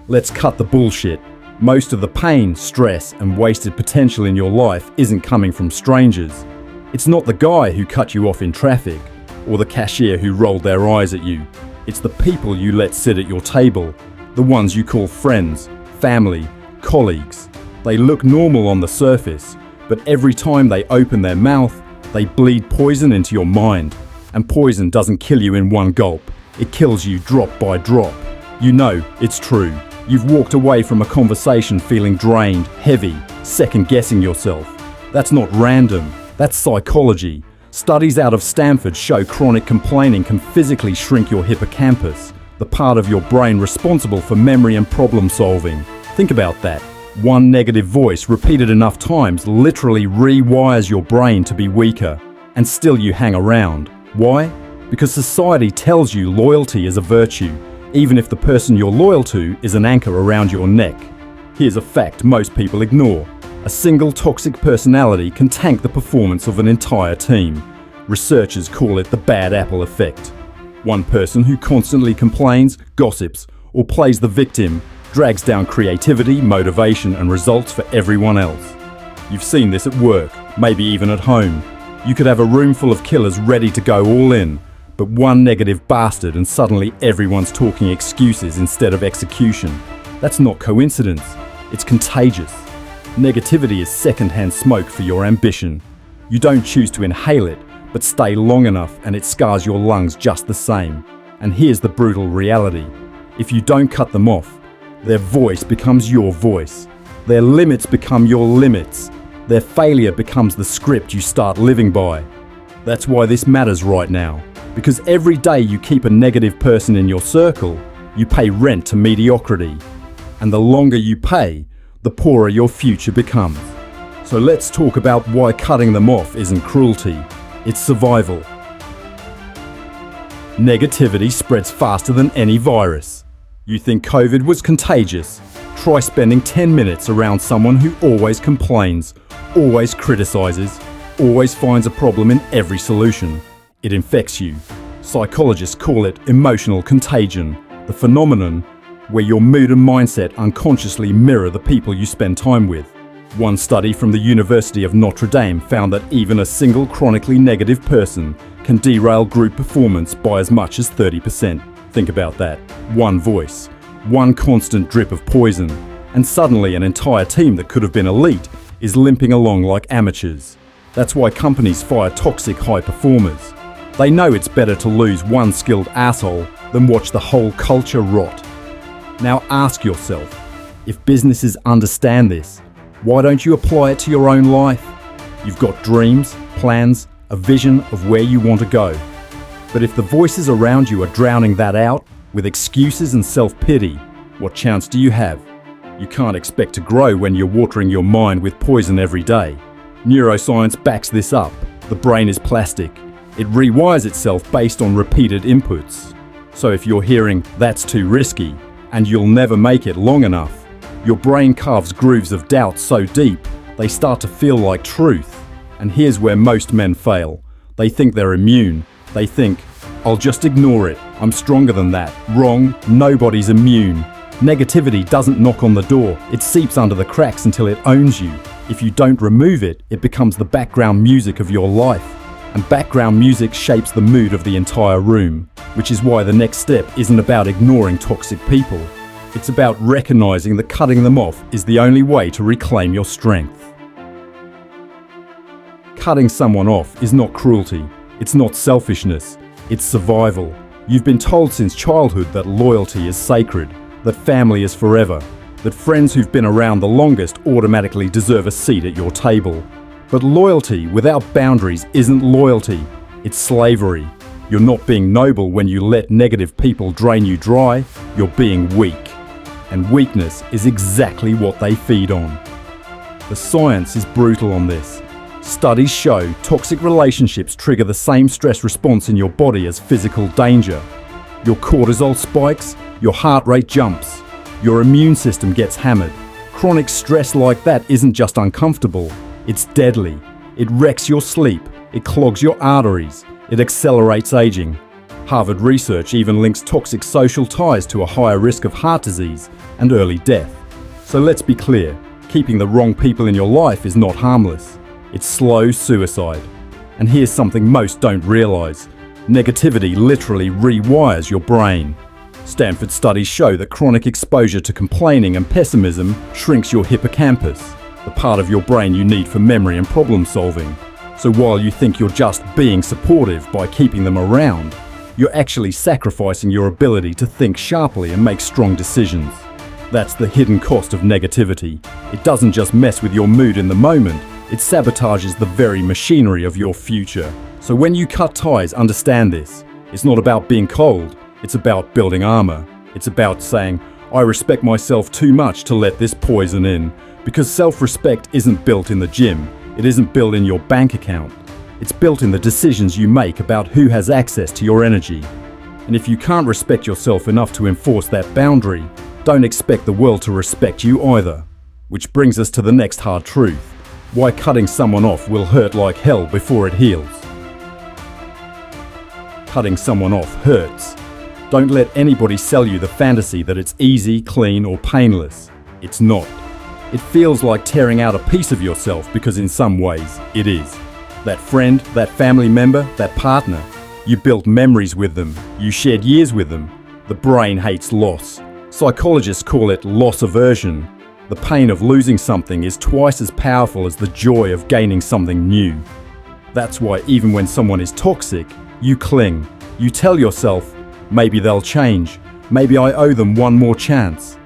Let's cut the bullshit. Most of the pain, stress, and wasted potential in your life isn't coming from strangers. It's not the guy who cut you off in traffic, or the cashier who rolled their eyes at you. It's the people you let sit at your table, the ones you call friends, family, colleagues. They look normal on the surface, but every time they open their mouth, they bleed poison into your mind. And poison doesn't kill you in one gulp, it kills you drop by drop. You know, it's true. You've walked away from a conversation feeling drained, heavy, second-guessing yourself. That's not random, that's psychology. Studies out of Stanford show chronic complaining can physically shrink your hippocampus, the part of your brain responsible for memory and problem solving. Think about that. One negative voice repeated enough times literally rewires your brain to be weaker, and still you hang around. Why? Because society tells you loyalty is a virtue, even if the person you're loyal to is an anchor around your neck. Here's a fact most people ignore. A single toxic personality can tank the performance of an entire team. Researchers call it the bad apple effect. One person who constantly complains, gossips, or plays the victim drags down creativity, motivation, and results for everyone else. You've seen this at work, maybe even at home. You could have a room full of killers ready to go all in, but one negative bastard and suddenly everyone's talking excuses instead of execution. That's not coincidence, it's contagious. Negativity is secondhand smoke for your ambition. You don't choose to inhale it, but stay long enough and it scars your lungs just the same. And here's the brutal reality. If you don't cut them off, their voice becomes your voice. Their limits become your limits. Their failure becomes the script you start living by. That's why this matters right now. Because every day you keep a negative person in your circle, you pay rent to mediocrity. And the longer you pay, the poorer your future becomes. So let's talk about why cutting them off isn't cruelty, it's survival. Negativity spreads faster than any virus. You think COVID was contagious? Try spending 10 minutes around someone who always complains, always criticizes, always finds a problem in every solution. It infects you. Psychologists call it emotional contagion, the phenomenon where your mood and mindset unconsciously mirror the people you spend time with. One study from the University of Notre Dame found that even a single chronically negative person can derail group performance by as much as 30%. Think about that. One voice, one constant drip of poison, and suddenly an entire team that could have been elite is limping along like amateurs. That's why companies fire toxic high performers. They know it's better to lose one skilled asshole than watch the whole culture rot. Now ask yourself, if businesses understand this, why don't you apply it to your own life? You've got dreams, plans, a vision of where you want to go. But if the voices around you are drowning that out with excuses and self-pity, what chance do you have? You can't expect to grow when you're watering your mind with poison every day. Neuroscience backs this up. The brain is plastic. It rewires itself based on repeated inputs. So if you're hearing, "That's too risky," and "You'll never make it long enough," your brain carves grooves of doubt so deep, they start to feel like truth. And here's where most men fail. They think they're immune. They think, "I'll just ignore it. I'm stronger than that." Wrong, nobody's immune. Negativity doesn't knock on the door. It seeps under the cracks until it owns you. If you don't remove it, it becomes the background music of your life. And background music shapes the mood of the entire room, which is why the next step isn't about ignoring toxic people. It's about recognizing that cutting them off is the only way to reclaim your strength. Cutting someone off is not cruelty. It's not selfishness. It's survival. You've been told since childhood that loyalty is sacred, that family is forever, that friends who've been around the longest automatically deserve a seat at your table. But loyalty without boundaries isn't loyalty, it's slavery. You're not being noble when you let negative people drain you dry, you're being weak. And weakness is exactly what they feed on. The science is brutal on this. Studies show toxic relationships trigger the same stress response in your body as physical danger. Your cortisol spikes, your heart rate jumps, your immune system gets hammered. Chronic stress like that isn't just uncomfortable, it's deadly. It wrecks your sleep, it clogs your arteries, it accelerates aging. Harvard research even links toxic social ties to a higher risk of heart disease and early death. So let's be clear, keeping the wrong people in your life is not harmless. It's slow suicide. And here's something most don't realize. Negativity literally rewires your brain. Stanford studies show that chronic exposure to complaining and pessimism shrinks your hippocampus, the part of your brain you need for memory and problem solving. So while you think you're just being supportive by keeping them around, you're actually sacrificing your ability to think sharply and make strong decisions. That's the hidden cost of negativity. It doesn't just mess with your mood in the moment, it sabotages the very machinery of your future. So when you cut ties, understand this. It's not about being cold, it's about building armor. It's about saying, I respect myself too much to let this poison in. Because self-respect isn't built in the gym, it isn't built in your bank account. It's built in the decisions you make about who has access to your energy. And if you can't respect yourself enough to enforce that boundary, don't expect the world to respect you either. Which brings us to the next hard truth. Why cutting someone off will hurt like hell before it heals. Cutting someone off hurts. Don't let anybody sell you the fantasy that it's easy, clean, or painless. It's not. It feels like tearing out a piece of yourself because in some ways, it is. That friend, that family member, that partner, you built memories with them, you shared years with them. The brain hates loss. Psychologists call it loss aversion. The pain of losing something is twice as powerful as the joy of gaining something new. That's why even when someone is toxic, you cling. You tell yourself, maybe they'll change. Maybe I owe them one more chance.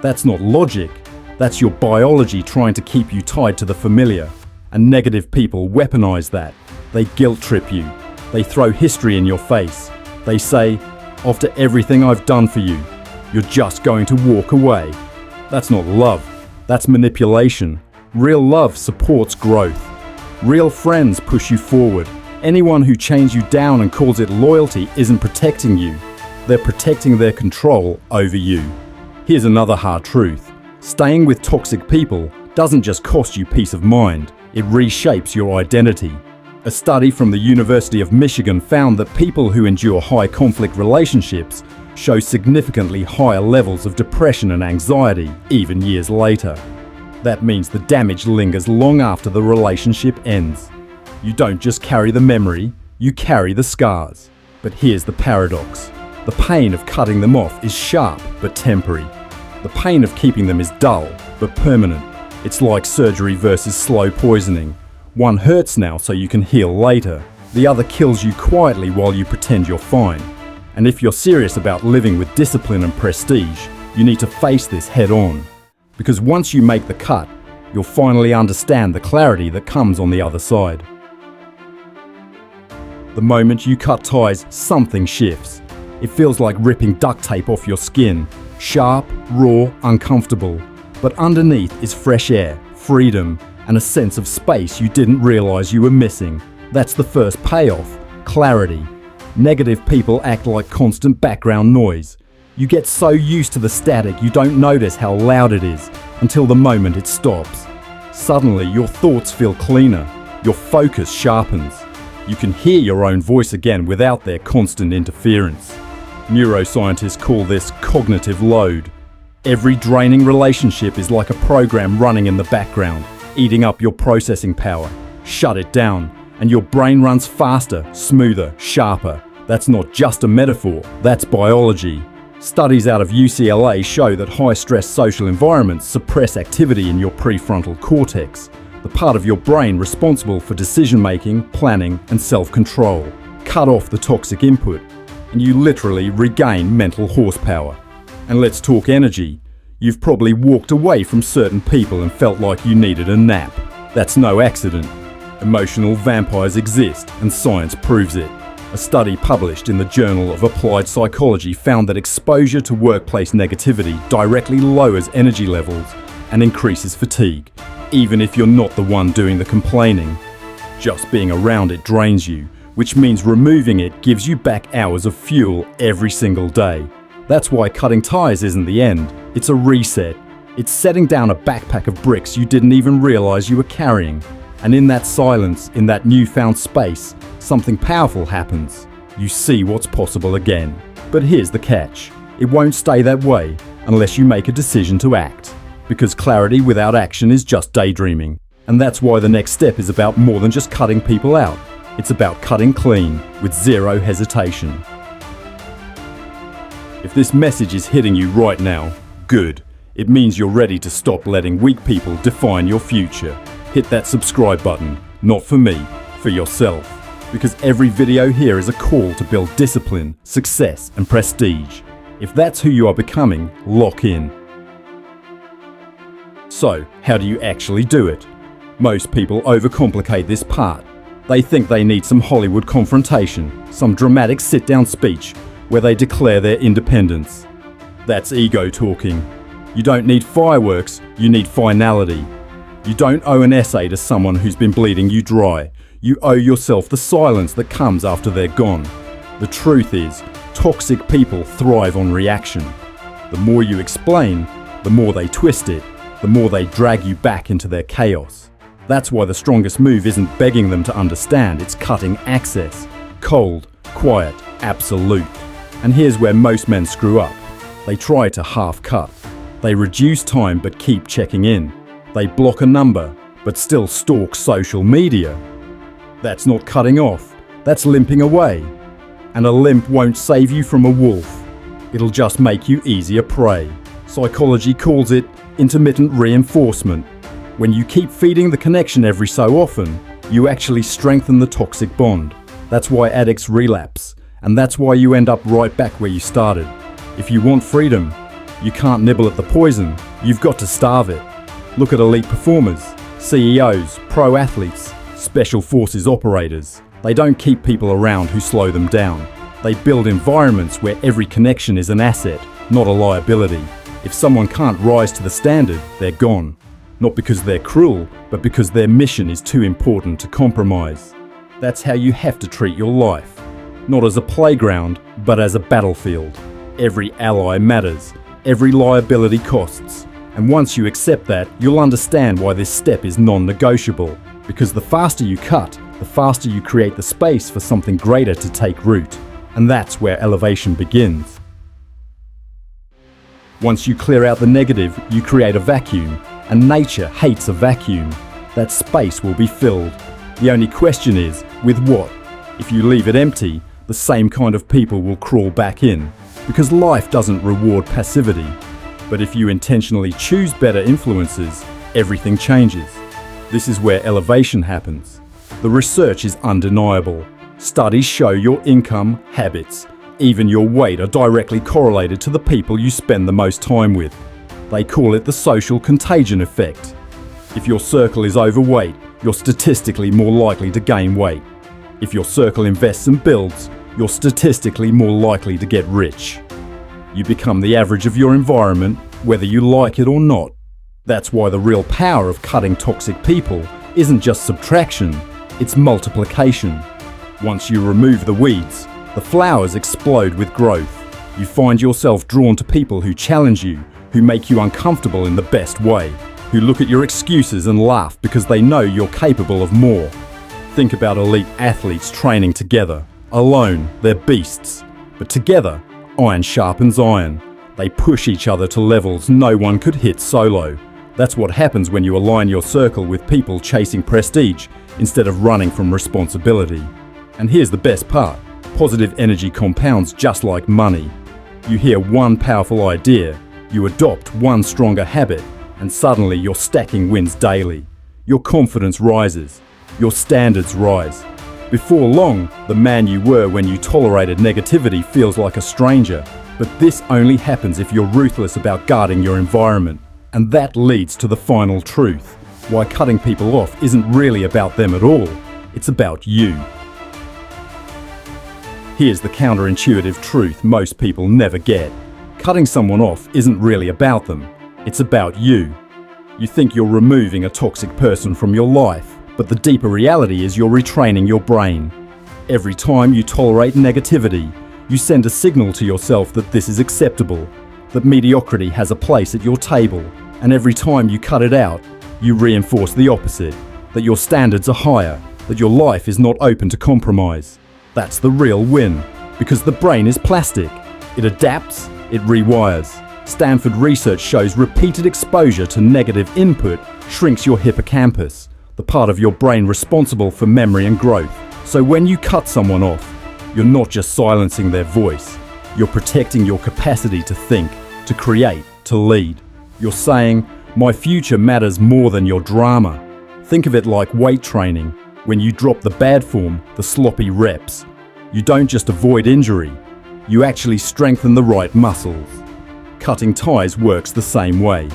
That's not logic. That's your biology trying to keep you tied to the familiar. And negative people weaponize that. They guilt trip you. They throw history in your face. They say, after everything I've done for you, you're just going to walk away. That's not love. That's manipulation. Real love supports growth. Real friends push you forward. Anyone who chains you down and calls it loyalty isn't protecting you. They're protecting their control over you. Here's another hard truth. Staying with toxic people doesn't just cost you peace of mind, it reshapes your identity. A study from the University of Michigan found that people who endure high conflict relationships show significantly higher levels of depression and anxiety, even years later. That means the damage lingers long after the relationship ends. You don't just carry the memory, you carry the scars. But here's the paradox. The pain of cutting them off is sharp but temporary. The pain of keeping them is dull but permanent. It's like surgery versus slow poisoning. One hurts now so you can heal later. The other kills you quietly while you pretend you're fine. And if you're serious about living with discipline and prestige, you need to face this head on. Because once you make the cut, you'll finally understand the clarity that comes on the other side. The moment you cut ties, something shifts. It feels like ripping duct tape off your skin. Sharp, raw, uncomfortable. But underneath is fresh air, freedom, and a sense of space you didn't realize you were missing. That's the first payoff, clarity. Negative people act like constant background noise. You get so used to the static you don't notice how loud it is until the moment it stops. Suddenly your thoughts feel cleaner, your focus sharpens. You can hear your own voice again without their constant interference. Neuroscientists call this cognitive load. Every draining relationship is like a program running in the background, eating up your processing power. Shut it down, and your brain runs faster, smoother, sharper. That's not just a metaphor, that's biology. Studies out of UCLA show that high-stress social environments suppress activity in your prefrontal cortex, the part of your brain responsible for decision-making, planning, and self-control. Cut off the toxic input, and you literally regain mental horsepower. And let's talk energy. You've probably walked away from certain people and felt like you needed a nap. That's no accident. Emotional vampires exist, and science proves it. A study published in the Journal of Applied Psychology found that exposure to workplace negativity directly lowers energy levels and increases fatigue, even if you're not the one doing the complaining. Just being around it drains you, which means removing it gives you back hours of fuel every single day. That's why cutting ties isn't the end, it's a reset. It's setting down a backpack of bricks you didn't even realize you were carrying. And in that silence, in that newfound space, something powerful happens. you see what's possible again. But here's the catch. It won't stay that way unless you make a decision to act. Because clarity without action is just daydreaming. And that's why the next step is about more than just cutting people out. It's about cutting clean with zero hesitation. If this message is hitting you right now, good. It means you're ready to stop letting weak people define your future. Hit that subscribe button, not for me, for yourself. Because every video here is a call to build discipline, success, and prestige. If that's who you are becoming, lock in. So, how do you actually do it? Most people overcomplicate this part. They think they need some Hollywood confrontation, some dramatic sit-down speech where they declare their independence. That's ego talking. You don't need fireworks, you need finality. You don't owe an essay to someone who's been bleeding you dry. You owe yourself the silence that comes after they're gone. The truth is, toxic people thrive on reaction. The more you explain, the more they twist it, the more they drag you back into their chaos. That's why the strongest move isn't begging them to understand, it's cutting access. Cold, quiet, absolute. And here's where most men screw up. They try to half cut. They reduce time but keep checking in. They block a number but still stalk social media. That's not cutting off, that's limping away. And a limp won't save you from a wolf. It'll just make you easier prey. Psychology calls it intermittent reinforcement. When you keep feeding the connection every so often, you actually strengthen the toxic bond. That's why addicts relapse, and that's why you end up right back where you started. If you want freedom, you can't nibble at the poison, you've got to starve it. Look at elite performers, CEOs, pro athletes, special forces operators. They don't keep people around who slow them down. They build environments where every connection is an asset, not a liability. If someone can't rise to the standard, they're gone. Not because they're cruel, but because their mission is too important to compromise. That's how you have to treat your life. Not as a playground, but as a battlefield. Every ally matters. Every liability costs. And once you accept that, you'll understand why this step is non-negotiable. Because the faster you cut, the faster you create the space for something greater to take root. And that's where elevation begins. Once you clear out the negative, you create a vacuum. And nature hates a vacuum. That space will be filled. The only question is, with what? If you leave it empty, the same kind of people will crawl back in. Because life doesn't reward passivity. But if you intentionally choose better influences, everything changes. This is where elevation happens. The research is undeniable. Studies show your income, habits, even your weight are directly correlated to the people you spend the most time with. They call it the social contagion effect. If your circle is overweight, you're statistically more likely to gain weight. If your circle invests and builds, you're statistically more likely to get rich. You become the average of your environment, whether you like it or not. That's why the real power of cutting toxic people isn't just subtraction, it's multiplication. Once you remove the weeds, the flowers explode with growth. You find yourself drawn to people who challenge you, who make you uncomfortable in the best way, who look at your excuses and laugh because they know you're capable of more. Think about elite athletes training together. Alone, they're beasts. But together, iron sharpens iron. They push each other to levels no one could hit solo. That's what happens when you align your circle with people chasing prestige instead of running from responsibility. And here's the best part. Positive energy compounds just like money. You hear one powerful idea, you adopt one stronger habit, and suddenly you're stacking wins daily. Your confidence rises. Your standards rise. Before long, the man you were when you tolerated negativity feels like a stranger. But this only happens if you're ruthless about guarding your environment. And that leads to the final truth. Why cutting people off isn't really about them at all. It's about you. Here's the counterintuitive truth most people never get. Cutting someone off isn't really about them. It's about you. You think you're removing a toxic person from your life, but the deeper reality is you're retraining your brain. Every time you tolerate negativity, you send a signal to yourself that this is acceptable, that mediocrity has a place at your table, and every time you cut it out, you reinforce the opposite, that your standards are higher, that your life is not open to compromise. That's the real win. Because the brain is plastic. It adapts, it rewires. Stanford research shows repeated exposure to negative input shrinks your hippocampus, the part of your brain responsible for memory and growth. So when you cut someone off, you're not just silencing their voice. You're protecting your capacity to think, to create, to lead. You're saying, my future matters more than your drama. Think of it like weight training. When you drop the bad form, the sloppy reps, you don't just avoid injury, you actually strengthen the right muscles. Cutting ties works the same way.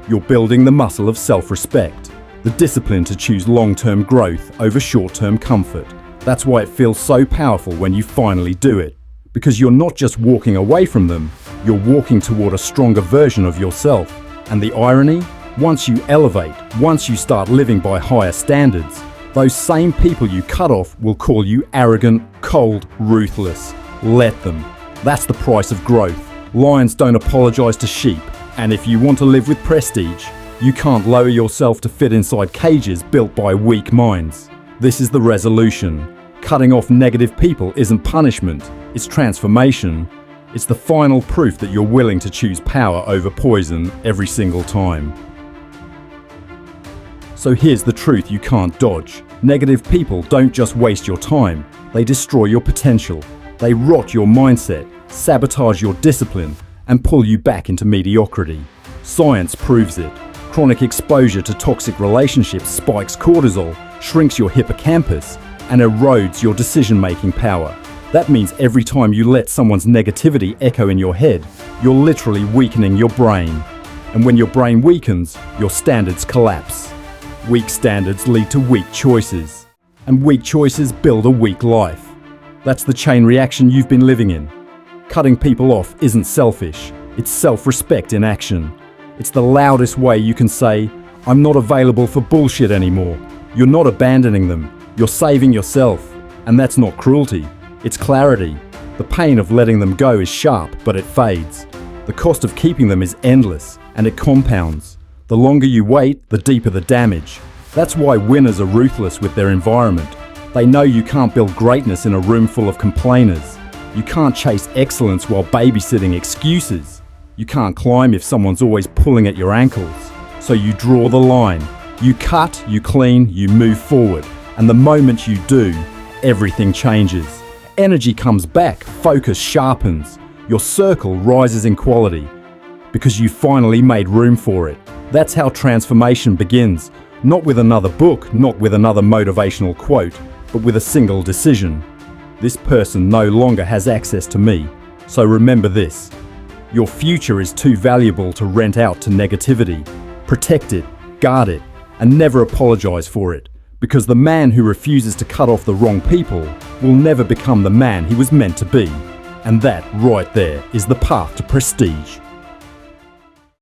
You're building the muscle of self-respect, the discipline to choose long-term growth over short-term comfort. That's why it feels so powerful when you finally do it. Because you're not just walking away from them, you're walking toward a stronger version of yourself. And the irony? Once you elevate, once you start living by higher standards, those same people you cut off will call you arrogant, cold, ruthless. Let them. That's the price of growth. Lions don't apologize to sheep. And if you want to live with prestige, you can't lower yourself to fit inside cages built by weak minds. This is the resolution. Cutting off negative people isn't punishment, it's transformation. It's the final proof that you're willing to choose power over poison every single time. So here's the truth you can't dodge. Negative people don't just waste your time, they destroy your potential. They rot your mindset, sabotage your discipline, and pull you back into mediocrity. Science proves it. Chronic exposure to toxic relationships spikes cortisol, shrinks your hippocampus, and erodes your decision-making power. That means every time you let someone's negativity echo in your head, you're literally weakening your brain. And when your brain weakens, your standards collapse. Weak standards lead to weak choices. And weak choices build a weak life. That's the chain reaction you've been living in. Cutting people off isn't selfish, it's self-respect in action. It's the loudest way you can say, I'm not available for bullshit anymore. You're not abandoning them, you're saving yourself. And that's not cruelty, it's clarity. The pain of letting them go is sharp, but it fades. The cost of keeping them is endless, and it compounds. The longer you wait, the deeper the damage. That's why winners are ruthless with their environment. They know you can't build greatness in a room full of complainers. You can't chase excellence while babysitting excuses. You can't climb if someone's always pulling at your ankles. So you draw the line. You cut, you clean, you move forward. And the moment you do, everything changes. Energy comes back, focus sharpens. Your circle rises in quality. Because you finally made room for it. That's how transformation begins. Not with another book, not with another motivational quote, but with a single decision. This person no longer has access to me. So remember this. Your future is too valuable to rent out to negativity. Protect it, guard it, and never apologize for it. Because the man who refuses to cut off the wrong people will never become the man he was meant to be. And that, right there, is the path to prestige.